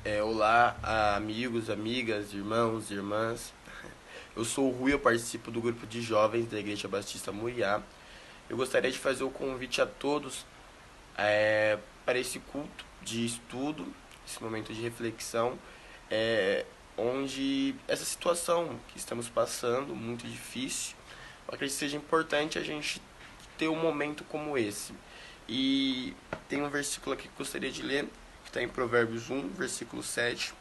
Olá, amigos, amigas, irmãos, irmãs. Eu sou o Rui, eu participo do grupo de jovens da Igreja Batista Muriá. Eu gostaria de fazer o convite a todos para esse culto de estudo, esse momento de reflexão, onde essa situação que estamos passando, muito difícil, eu acredito que seja importante a gente ter um momento como esse. E tem um versículo aqui que eu gostaria de ler, que está em Provérbios 1, versículo 7,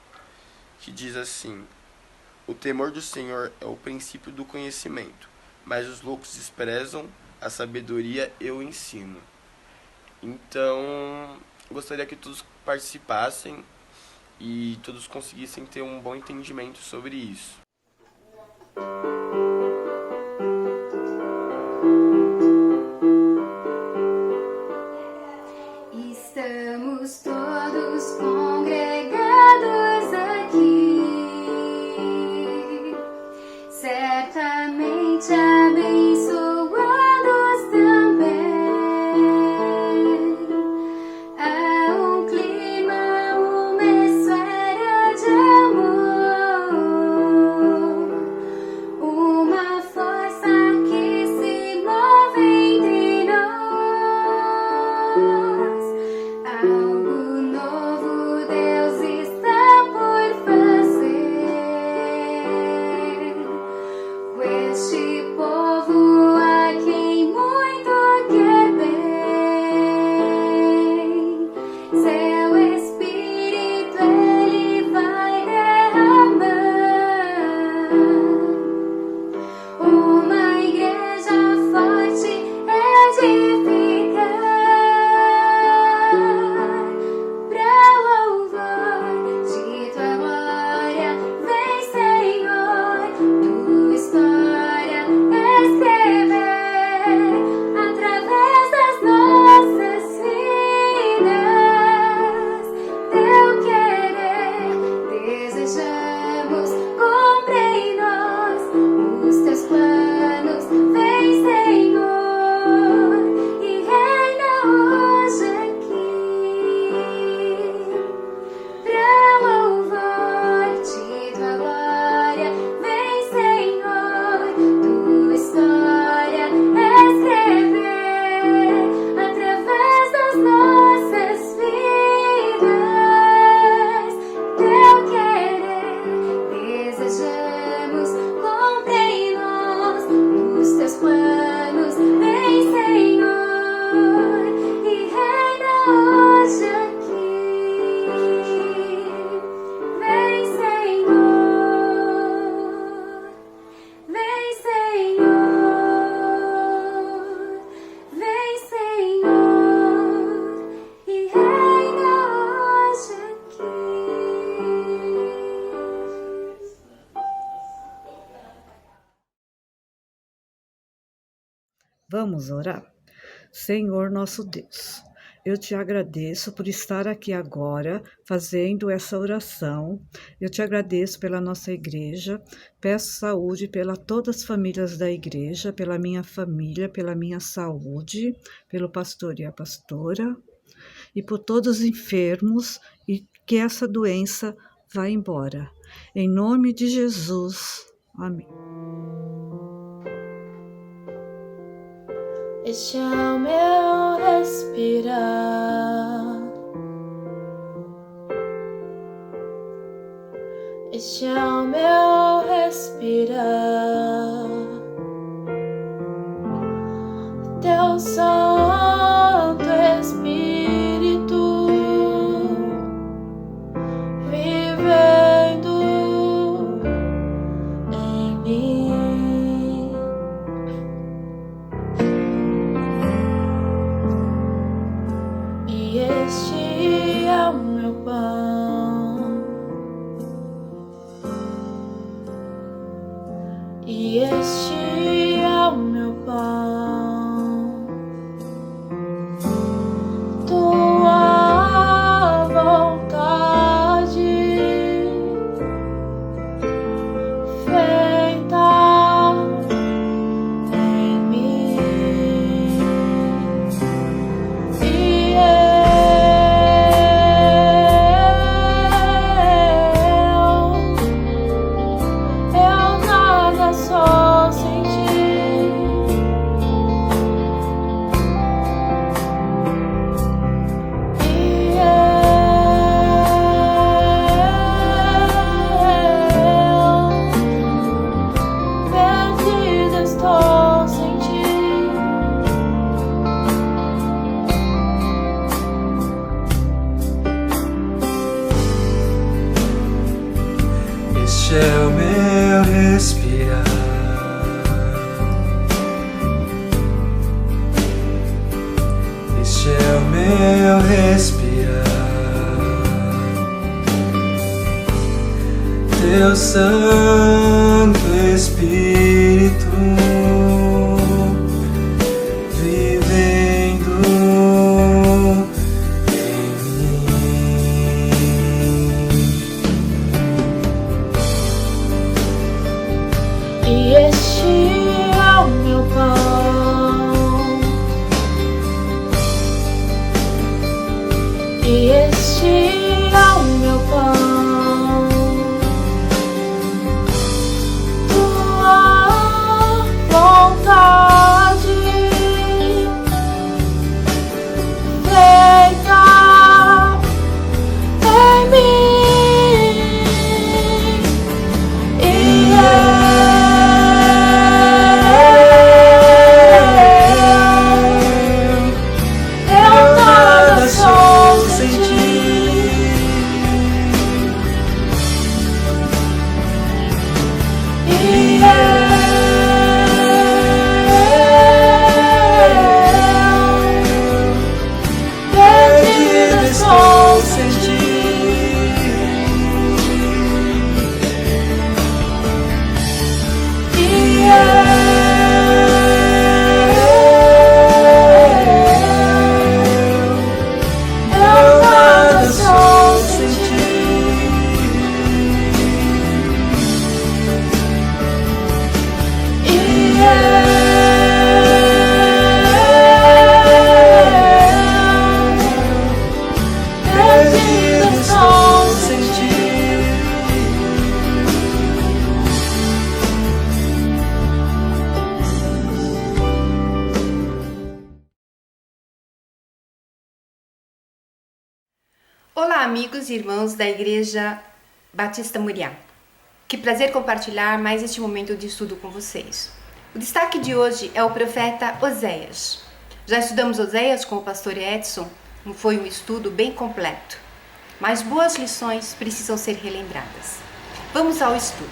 que diz assim: o temor do Senhor é o princípio do conhecimento, mas os loucos desprezam a sabedoria e o ensino. Então, gostaria que todos participassem e todos conseguissem ter um bom entendimento sobre isso. Estamos todos congregados aqui, certamente abençoados também. Há um clima, uma esfera de amor, uma força que se move entre nós. Algo novo Deus está por fazer com este povo a quem muito quer bem. Seu Espírito Ele vai derramar, uma igreja forte edificar. Pra louvor de tua glória, vem Senhor, tua história escrever através das nossas vidas. Teu querer desejamos, cumpre em nós os teus planos. Vem Senhor e reina hoje aqui. Pra louvor de tua glória, vem Senhor, tua história escrever através das nossas vidas. Teu querer desejamos, cumpre em nós os teus planos. Vem Senhor e reina hoje aqui. Vem Senhor, vem Senhor, vem Senhor e reina hoje aqui. Vamos orar? Senhor nosso Deus, eu te agradeço por estar aqui agora fazendo essa oração. Eu te agradeço pela nossa igreja, peço saúde pela todas as famílias da igreja, pela minha família, pela minha saúde, pelo pastor e a pastora, e por todos os enfermos, e que essa doença vá embora. Em nome de Jesus. Amém. Este é o meu respirar, este é o meu respirar. Teu Santo Espírito vivendo em mim. E este é o meu pão, e este é o meu pão, tua vontade feita em mim. E Este é o meu respirar. Este é o meu respirar. Teu Santo Espírito vivendo em mim. E este é o meu pão. E este é o meu pão. Tua vontade feita em mim. E eu nada sou sem ti. E perdido estou sem ti. E eu nada sou sem ti. Perdido estou sem ti. Olá, amigos e irmãos da Igreja Batista Muriá. Que prazer compartilhar mais este momento de estudo com vocês. O destaque de hoje é o profeta Oséias. Já estudamos Oséias com o pastor Edson, foi um estudo bem completo, mas boas lições precisam ser relembradas. Vamos ao estudo.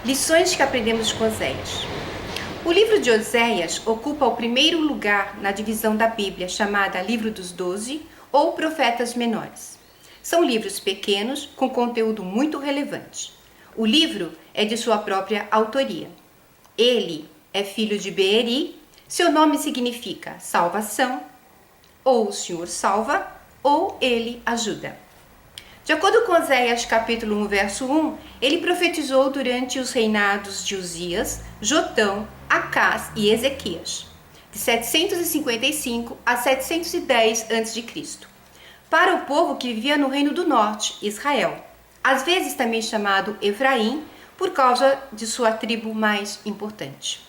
Lições que aprendemos com Oséias. O livro de Oséias ocupa o primeiro lugar na divisão da Bíblia chamada Livro dos 12 ou Profetas Menores. São livros pequenos com conteúdo muito relevante. O livro é de sua própria autoria. Ele é filho de Beeri, seu nome significa salvação, ou o Senhor salva, ou ele ajuda. De acordo com Oséias capítulo 1, verso 1, ele profetizou durante os reinados de Uzias, Jotão, Acás e Ezequias, de 755 a 710 a.C., para o povo que vivia no reino do norte, Israel, às vezes também chamado Efraim, por causa de sua tribo mais importante.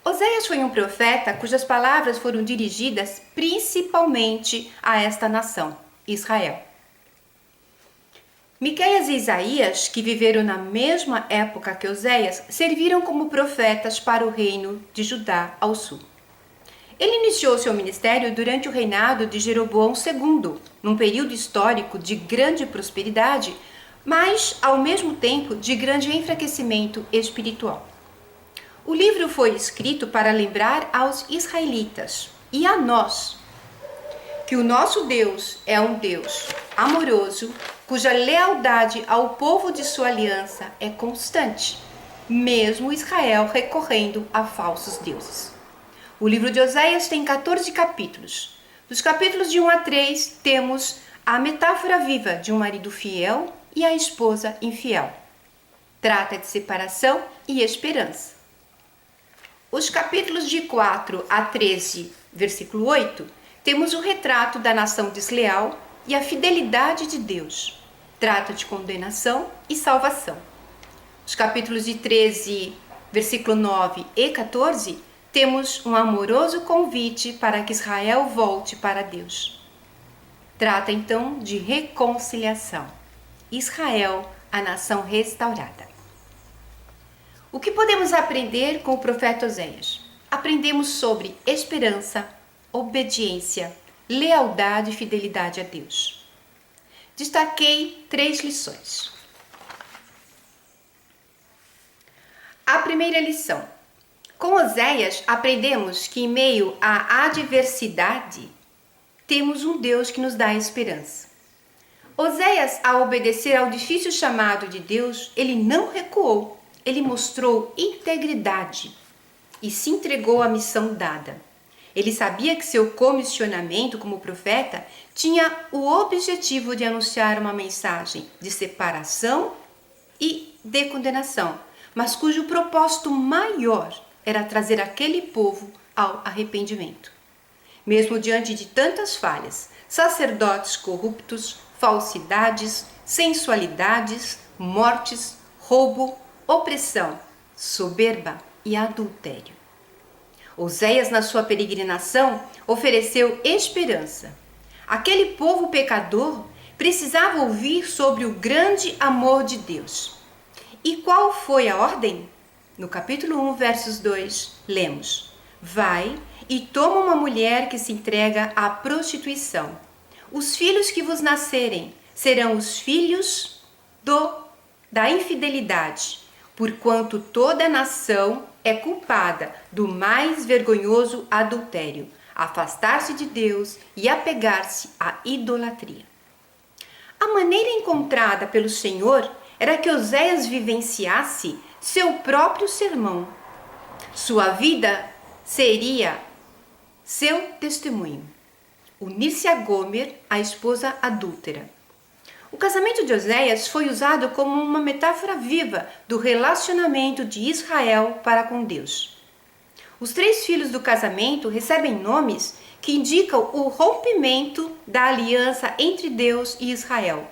Oséias foi um profeta cujas palavras foram dirigidas principalmente a esta nação, Israel. Miqueias e Isaías, que viveram na mesma época que Oséias, serviram como profetas para o reino de Judá ao sul. Ele iniciou seu ministério durante o reinado de Jeroboão II, num período histórico de grande prosperidade, mas, ao mesmo tempo, de grande enfraquecimento espiritual. O livro foi escrito para lembrar aos israelitas e a nós que o nosso Deus é um Deus amoroso, cuja lealdade ao povo de sua aliança é constante, mesmo Israel recorrendo a falsos deuses. O livro de Oséias tem 14 capítulos. Dos capítulos de 1 a 3, temos a metáfora viva de um marido fiel e a esposa infiel. Trata de separação e esperança. Os capítulos de 4 a 13, versículo 8, temos o retrato da nação desleal e a fidelidade de Deus. Trata de condenação e salvação. Os capítulos de 13, versículo 9 e 14, temos um amoroso convite para que Israel volte para Deus. Trata então de reconciliação. Israel, a nação restaurada. O que podemos aprender com o profeta Oséias? Aprendemos sobre esperança, obediência, lealdade e fidelidade a Deus. Destaquei 3 lições. A primeira lição. Com Oséias, aprendemos que em meio à adversidade, temos um Deus que nos dá esperança. Oséias, ao obedecer ao difícil chamado de Deus, ele não recuou, ele mostrou integridade e se entregou à missão dada. Ele sabia que seu comissionamento como profeta tinha o objetivo de anunciar uma mensagem de separação e de condenação, mas cujo propósito maior era trazer aquele povo ao arrependimento. Mesmo diante de tantas falhas, sacerdotes corruptos, falsidades, sensualidades, mortes, roubo, opressão, soberba e adultério. Oséias, na sua peregrinação, ofereceu esperança. Aquele povo pecador precisava ouvir sobre o grande amor de Deus. E qual foi a ordem? No capítulo 1, versos 2, lemos: Vai e toma uma mulher que se entrega à prostituição. Os filhos que vos nascerem serão os filhos da infidelidade, porquanto toda nação é culpada do mais vergonhoso adultério, afastar-se de Deus e apegar-se à idolatria. A maneira encontrada pelo Senhor era que Oséias vivenciasse seu próprio sermão. Sua vida seria seu testemunho. Unir-se a Gomer, a esposa adúltera. O casamento de Oséias foi usado como uma metáfora viva do relacionamento de Israel para com Deus. Os 3 filhos do casamento recebem nomes que indicam o rompimento da aliança entre Deus e Israel.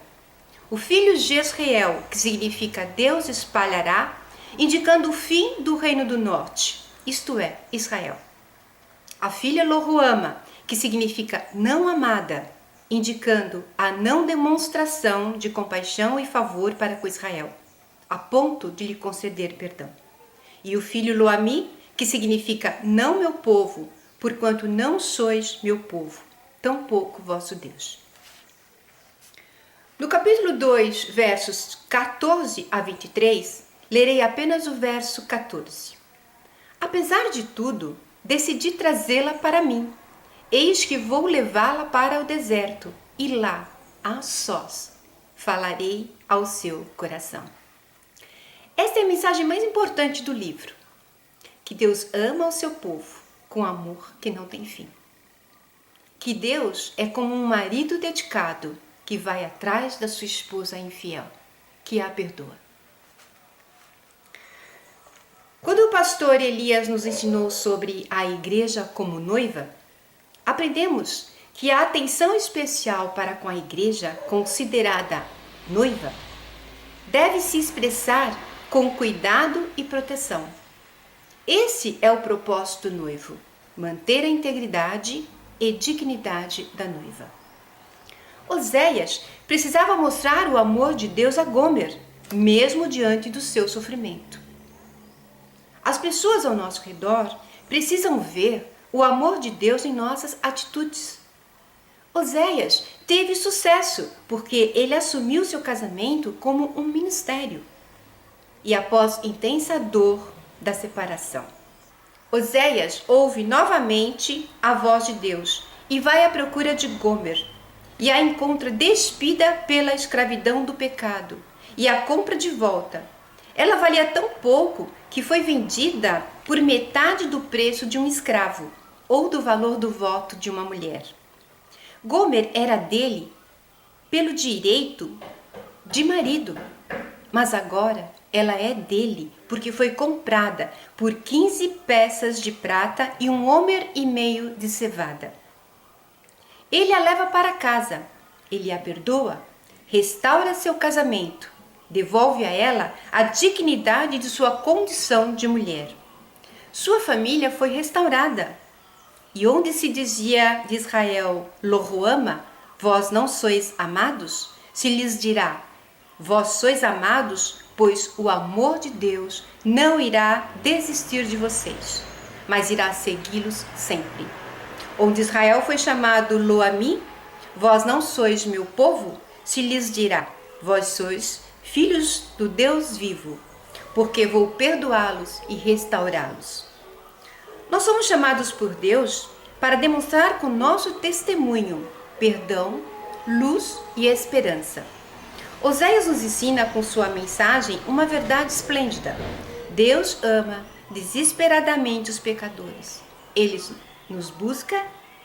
O filho Jezreel, que significa Deus espalhará, indicando o fim do reino do norte, isto é, Israel. A filha Loruama, que significa não amada, indicando a não demonstração de compaixão e favor para com Israel, a ponto de lhe conceder perdão. E o filho Loami, que significa não meu povo, porquanto não sois meu povo, tampouco vosso Deus. No capítulo 2, versos 14 a 23, lerei apenas o verso 14. Apesar de tudo, decidi trazê-la para mim. Eis que vou levá-la para o deserto, e lá, a sós, falarei ao seu coração. Esta é a mensagem mais importante do livro. Que Deus ama o seu povo com amor que não tem fim. Que Deus é como um marido dedicado que vai atrás da sua esposa infiel, que a perdoa. Quando o pastor Elias nos ensinou sobre a igreja como noiva, aprendemos que a atenção especial para com a igreja considerada noiva deve se expressar com cuidado e proteção. Esse é o propósito do noivo, manter a integridade e dignidade da noiva. Oséias precisava mostrar o amor de Deus a Gomer, mesmo diante do seu sofrimento. As pessoas ao nosso redor precisam ver o amor de Deus em nossas atitudes. Oséias teve sucesso porque ele assumiu seu casamento como um ministério. E após intensa dor da separação, Oséias ouve novamente a voz de Deus e vai à procura de Gomer e a encontra despida pela escravidão do pecado e a compra de volta. Ela valia tão pouco que foi vendida por metade do preço de um escravo ou do valor do voto de uma mulher. Gomer era dele pelo direito de marido, mas agora ela é dele porque foi comprada por 15 peças de prata e 1,5 homer de cevada. Ele a leva para casa, ele a perdoa, restaura seu casamento, devolve a ela a dignidade de sua condição de mulher. Sua família foi restaurada. E onde se dizia de Israel, Loruama, vós não sois amados, se lhes dirá, vós sois amados, pois o amor de Deus não irá desistir de vocês, mas irá segui-los sempre. Onde Israel foi chamado Loami, vós não sois meu povo, se lhes dirá, vós sois filhos do Deus vivo, porque vou perdoá-los e restaurá-los. Nós somos chamados por Deus para demonstrar com nosso testemunho perdão, luz e esperança. Oséias nos ensina com sua mensagem uma verdade esplêndida. Deus ama desesperadamente os pecadores. Ele nos busca,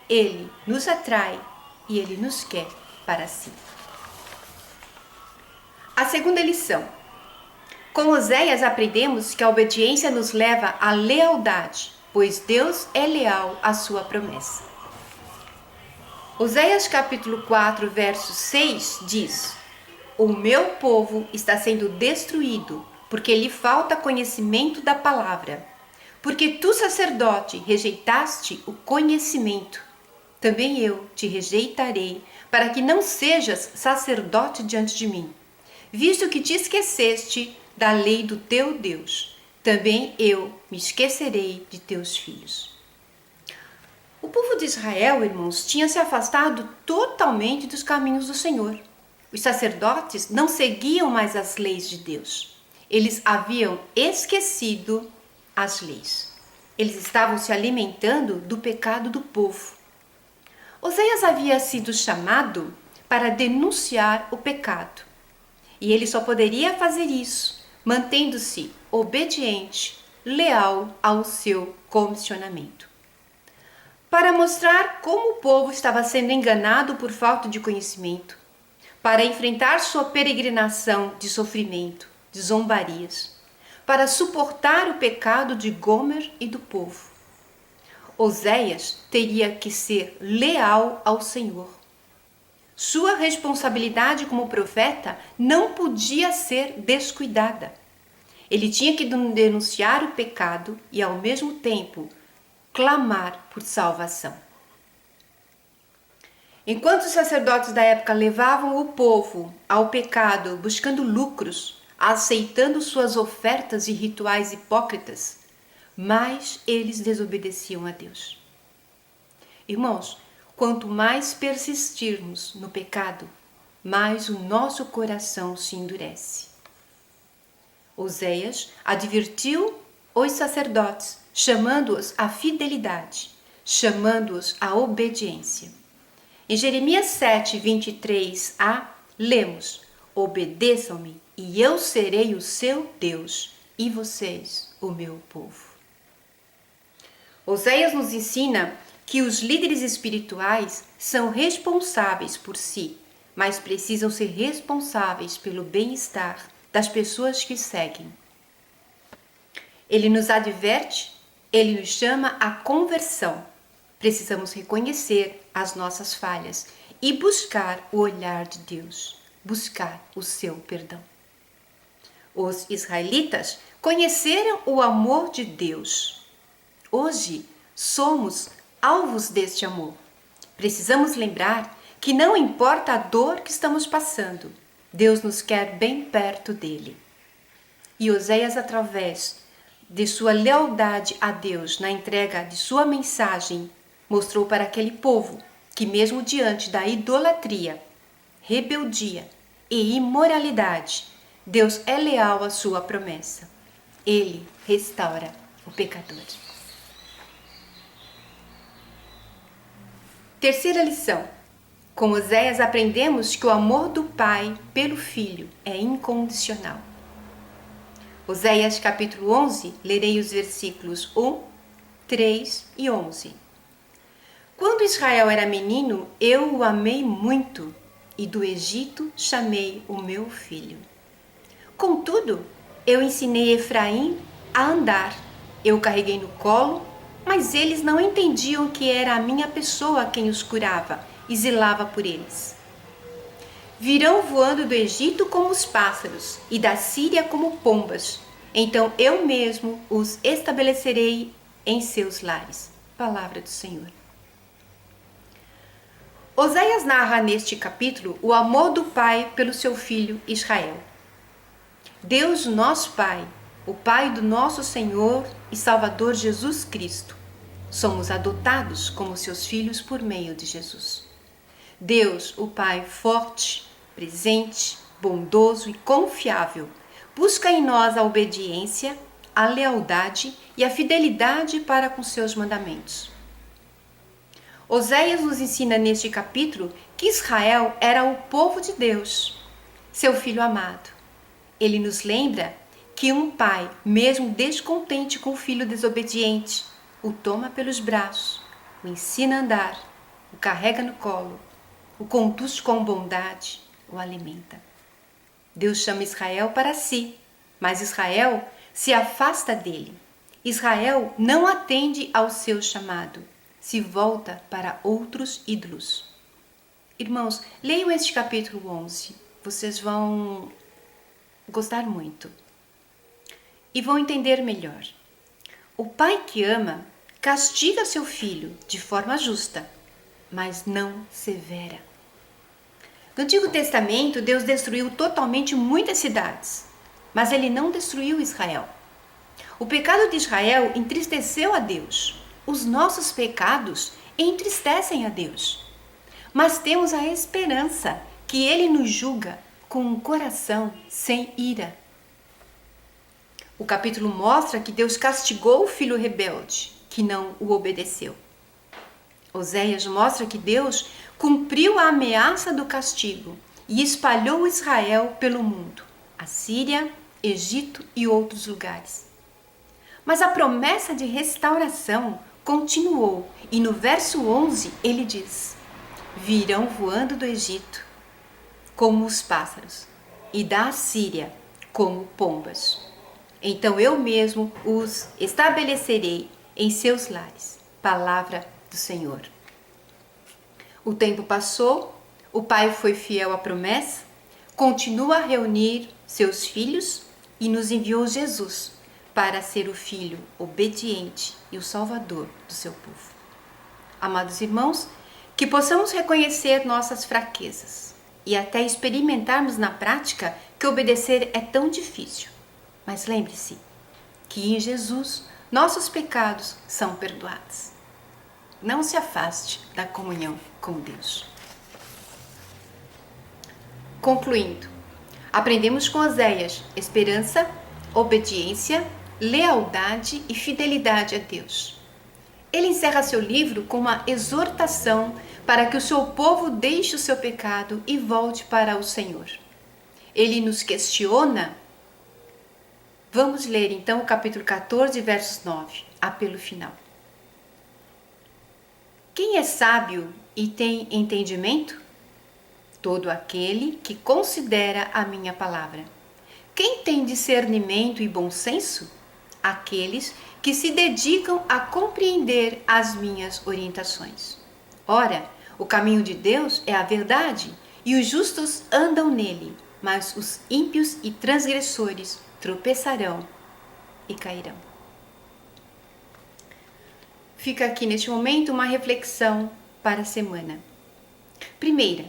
Ele nos atrai e Ele nos quer para si. A segunda lição. Com Oséias aprendemos que a obediência nos leva à lealdade, pois Deus é leal à sua promessa. Oséias capítulo 4, verso 6 diz: O meu povo está sendo destruído, porque lhe falta conhecimento da palavra. Porque tu, sacerdote, rejeitaste o conhecimento, também eu te rejeitarei, para que não sejas sacerdote diante de mim. Visto que te esqueceste da lei do teu Deus, também eu me esquecerei de teus filhos. O povo de Israel, irmãos, tinha se afastado totalmente dos caminhos do Senhor. Os sacerdotes não seguiam mais as leis de Deus. Eles haviam esquecido as leis. Eles estavam se alimentando do pecado do povo. Oséias havia sido chamado para denunciar o pecado. E ele só poderia fazer isso mantendo-se obediente, leal ao seu comissionamento. Para mostrar como o povo estava sendo enganado por falta de conhecimento, para enfrentar sua peregrinação de sofrimento, de zombarias, para suportar o pecado de Gomer e do povo. Oséias teria que ser leal ao Senhor. Sua responsabilidade como profeta não podia ser descuidada. Ele tinha que denunciar o pecado e, ao mesmo tempo, clamar por salvação. Enquanto os sacerdotes da época levavam o povo ao pecado buscando lucros, aceitando suas ofertas e rituais hipócritas, mais eles desobedeciam a Deus. Irmãos, quanto mais persistirmos no pecado, mais o nosso coração se endurece. Oséias advertiu os sacerdotes, chamando-os à fidelidade, chamando-os à obediência. Em Jeremias 7, 23a, lemos: Obedeçam-me, e eu serei o seu Deus, e vocês o meu povo. Oséias nos ensina que os líderes espirituais são responsáveis por si, mas precisam ser responsáveis pelo bem-estar das pessoas que seguem. Ele nos adverte, ele nos chama à conversão. Precisamos reconhecer as nossas falhas e buscar o olhar de Deus, buscar o seu perdão. Os israelitas conheceram o amor de Deus. Hoje somos alvos deste amor. Precisamos lembrar que não importa a dor que estamos passando, Deus nos quer bem perto dele. E Oséias, através de sua lealdade a Deus na entrega de sua mensagem, mostrou para aquele povo que mesmo diante da idolatria, rebeldia e imoralidade, Deus é leal à sua promessa. Ele restaura o pecador. Terceira lição. Com Oséias aprendemos que o amor do Pai pelo Filho é incondicional. Oséias capítulo 11, lerei os versículos 1, 3 e 11. Quando Israel era menino, eu o amei muito, e do Egito chamei o meu filho. Contudo, eu ensinei Efraim a andar, eu o carreguei no colo, mas eles não entendiam que era a minha pessoa quem os curava e zelava por eles. Virão voando do Egito como os pássaros e da Síria como pombas. Então eu mesmo os estabelecerei em seus lares. Palavra do Senhor. Oséias narra neste capítulo o amor do Pai pelo seu filho Israel. Deus, nosso Pai, o Pai do nosso Senhor e Salvador Jesus Cristo. Somos adotados como seus filhos por meio de Jesus. Deus, o Pai forte, presente, bondoso e confiável, busca em nós a obediência, a lealdade e a fidelidade para com seus mandamentos. Oséias nos ensina neste capítulo que Israel era o povo de Deus, seu filho amado. Ele nos lembra que um pai, mesmo descontente com o filho desobediente, o toma pelos braços, o ensina a andar, o carrega no colo, o conduz com bondade, o alimenta. Deus chama Israel para si, mas Israel se afasta dele. Israel não atende ao seu chamado, se volta para outros ídolos. Irmãos, leiam este capítulo 11, vocês vão gostar muito e vão entender melhor. O pai que ama castiga seu filho de forma justa, mas não severa. No Antigo Testamento, Deus destruiu totalmente muitas cidades, mas ele não destruiu Israel. O pecado de Israel entristeceu a Deus. Os nossos pecados entristecem a Deus. Mas temos a esperança que ele nos julga com um coração sem ira. O capítulo mostra que Deus castigou o filho rebelde, que não o obedeceu. Oséias mostra que Deus cumpriu a ameaça do castigo e espalhou Israel pelo mundo, Assíria, Egito e outros lugares. Mas a promessa de restauração continuou e no verso 11 ele diz: virão voando do Egito como os pássaros e da Assíria como pombas. Então eu mesmo os estabelecerei em seus lares. Palavra do Senhor. O tempo passou, o pai foi fiel à promessa, continua a reunir seus filhos e nos enviou Jesus para ser o filho obediente e o salvador do seu povo. Amados irmãos, que possamos reconhecer nossas fraquezas e até experimentarmos na prática que obedecer é tão difícil. Mas lembre-se que em Jesus nossos pecados são perdoados. Não se afaste da comunhão com Deus. Concluindo, aprendemos com Oséias esperança, obediência, lealdade e fidelidade a Deus. Ele encerra seu livro com uma exortação para que o seu povo deixe o seu pecado e volte para o Senhor. Ele nos questiona. Vamos ler então o capítulo 14, versos 9, apelo final. Quem é sábio e tem entendimento? Todo aquele que considera a minha palavra. Quem tem discernimento e bom senso? Aqueles que se dedicam a compreender as minhas orientações. Ora, o caminho de Deus é a verdade, e os justos andam nele, mas os ímpios e transgressores tropeçarão e cairão. Fica aqui neste momento uma reflexão para a semana. Primeira,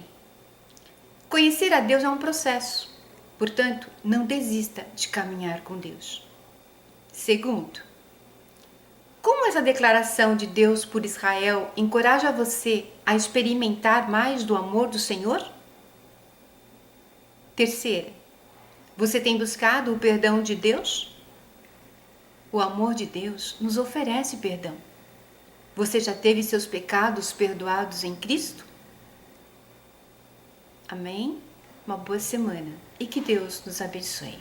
conhecer a Deus é um processo, portanto, não desista de caminhar com Deus. Segundo, como essa declaração de Deus por Israel encoraja você a experimentar mais do amor do Senhor? Terceira, você tem buscado o perdão de Deus? O amor de Deus nos oferece perdão. Você já teve seus pecados perdoados em Cristo? Amém? Uma boa semana e que Deus nos abençoe.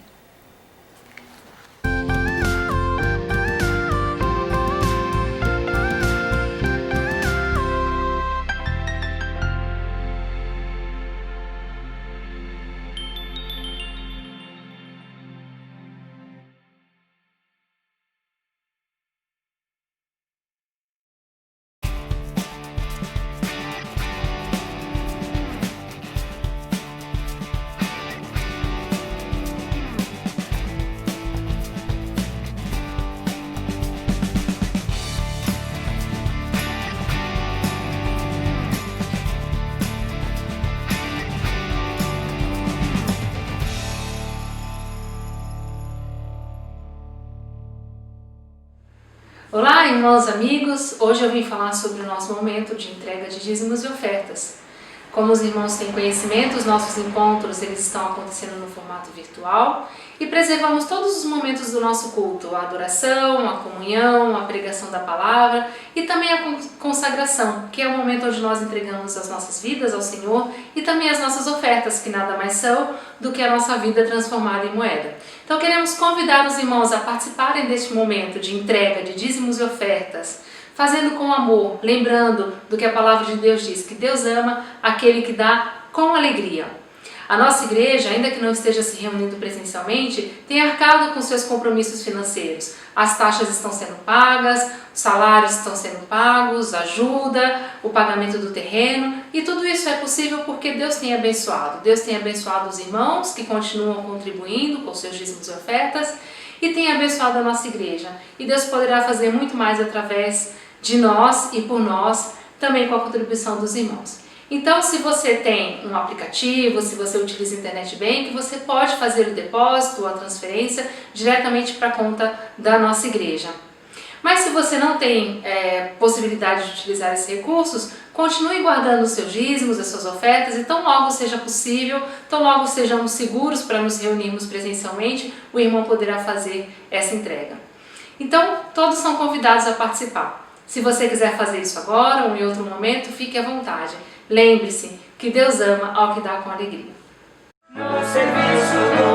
Olá, irmãos amigos! Hoje eu vim falar sobre o nosso momento de entrega de dízimos e ofertas. Como os irmãos têm conhecimento, os nossos encontros eles estão acontecendo no formato virtual e preservamos todos os momentos do nosso culto, a adoração, a comunhão, a pregação da palavra e também a consagração, que é o momento onde nós entregamos as nossas vidas ao Senhor e também as nossas ofertas, que nada mais são do que a nossa vida transformada em moeda. Então queremos convidar os irmãos a participarem deste momento de entrega de dízimos e ofertas, fazendo com amor, lembrando do que a palavra de Deus diz, que Deus ama aquele que dá com alegria. A nossa igreja, ainda que não esteja se reunindo presencialmente, tem arcado com seus compromissos financeiros. As taxas estão sendo pagas, os salários estão sendo pagos, ajuda, o pagamento do terreno, e tudo isso é possível porque Deus tem abençoado. Deus tem abençoado os irmãos que continuam contribuindo com seus dízimos e ofertas e tem abençoado a nossa igreja. E Deus poderá fazer muito mais através de nós e por nós, também com a contribuição dos irmãos. Então, se você tem um aplicativo, se você utiliza Internet Bank, você pode fazer o depósito ou a transferência diretamente para a conta da nossa igreja. Mas se você não tem possibilidade de utilizar esses recursos, continue guardando os seus dízimos, as suas ofertas, e tão logo seja possível, tão logo sejamos seguros para nos reunirmos presencialmente, o irmão poderá fazer essa entrega. Então, todos são convidados a participar. Se você quiser fazer isso agora ou em outro momento, fique à vontade. Lembre-se que Deus ama ao que dá com alegria. No serviço do